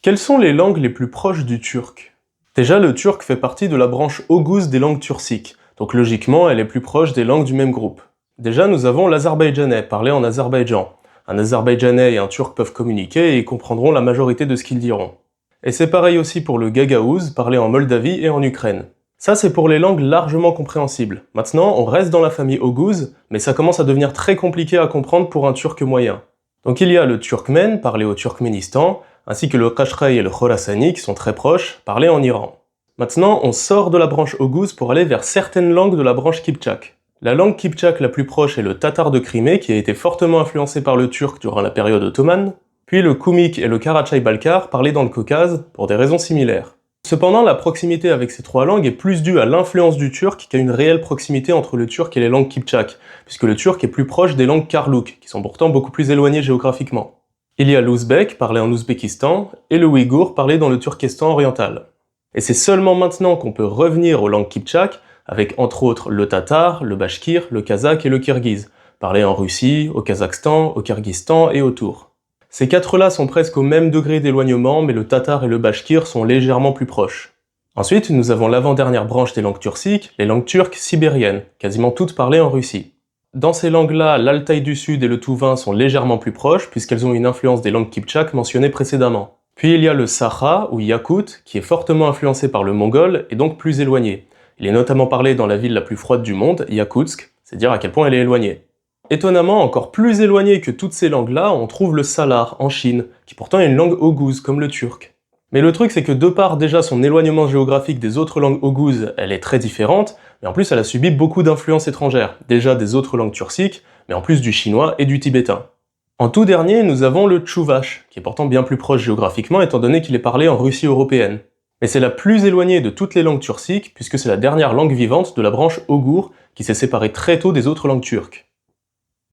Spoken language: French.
Quelles sont les langues les plus proches du turc? Déjà, le turc fait partie de la branche oghuz des langues turciques, donc logiquement, elle est plus proche des langues du même groupe. Déjà, nous avons l'azerbaïdjanais, parlé en Azerbaïdjan. Un azerbaïdjanais et un turc peuvent communiquer et ils comprendront la majorité de ce qu'ils diront. Et c'est pareil aussi pour le gagaouz, parlé en Moldavie et en Ukraine. Ça, c'est pour les langues largement compréhensibles. Maintenant, on reste dans la famille oghuz, mais ça commence à devenir très compliqué à comprendre pour un turc moyen. Donc il y a le turkmène, parlé au Turkménistan, ainsi que le qashqai et le khorasani qui sont très proches, parlés en Iran. Maintenant, on sort de la branche oghuz pour aller vers certaines langues de la branche kiptchak. La langue kiptchak la plus proche est le tatar de Crimée, qui a été fortement influencé par le turc durant la période ottomane, puis le koumyk et le karachay-balkar, parlés dans le Caucase, pour des raisons similaires. Cependant, la proximité avec ces trois langues est plus due à l'influence du turc qu'à une réelle proximité entre le turc et les langues kiptchak, puisque le turc est plus proche des langues karlouk, qui sont pourtant beaucoup plus éloignées géographiquement. Il y a l'ouzbek, parlé en Ouzbékistan, et le ouïghour, parlé dans le Turkestan oriental. Et c'est seulement maintenant qu'on peut revenir aux langues kiptchak, avec entre autres le tatar, le bashkir, le kazakh et le kirghize, parlé en Russie, au Kazakhstan, au Kirghizstan et autour. Ces quatre-là sont presque au même degré d'éloignement, mais le tatar et le bashkir sont légèrement plus proches. Ensuite, nous avons l'avant-dernière branche des langues turciques, les langues turques sibériennes, quasiment toutes parlées en Russie. Dans ces langues-là, l'Altaï du Sud et le Touvain sont légèrement plus proches, puisqu'elles ont une influence des langues kiptchak mentionnées précédemment. Puis il y a le Sakha, ou Yakout, qui est fortement influencé par le mongol, et donc plus éloigné. Il est notamment parlé dans la ville la plus froide du monde, Yakoutsk, c'est dire à quel point elle est éloignée. Étonnamment, encore plus éloigné que toutes ces langues-là, on trouve le salar, en Chine, qui pourtant est une langue oghuz, comme le turc. Mais le truc c'est que de par déjà son éloignement géographique des autres langues oghuz, elle est très différente, mais en plus elle a subi beaucoup d'influences étrangères, déjà des autres langues turciques, mais en plus du chinois et du tibétain. En tout dernier, nous avons le tchouvache, qui est pourtant bien plus proche géographiquement étant donné qu'il est parlé en Russie européenne. Mais c'est la plus éloignée de toutes les langues turciques, puisque c'est la dernière langue vivante de la branche ouïghour, qui s'est séparée très tôt des autres langues turques.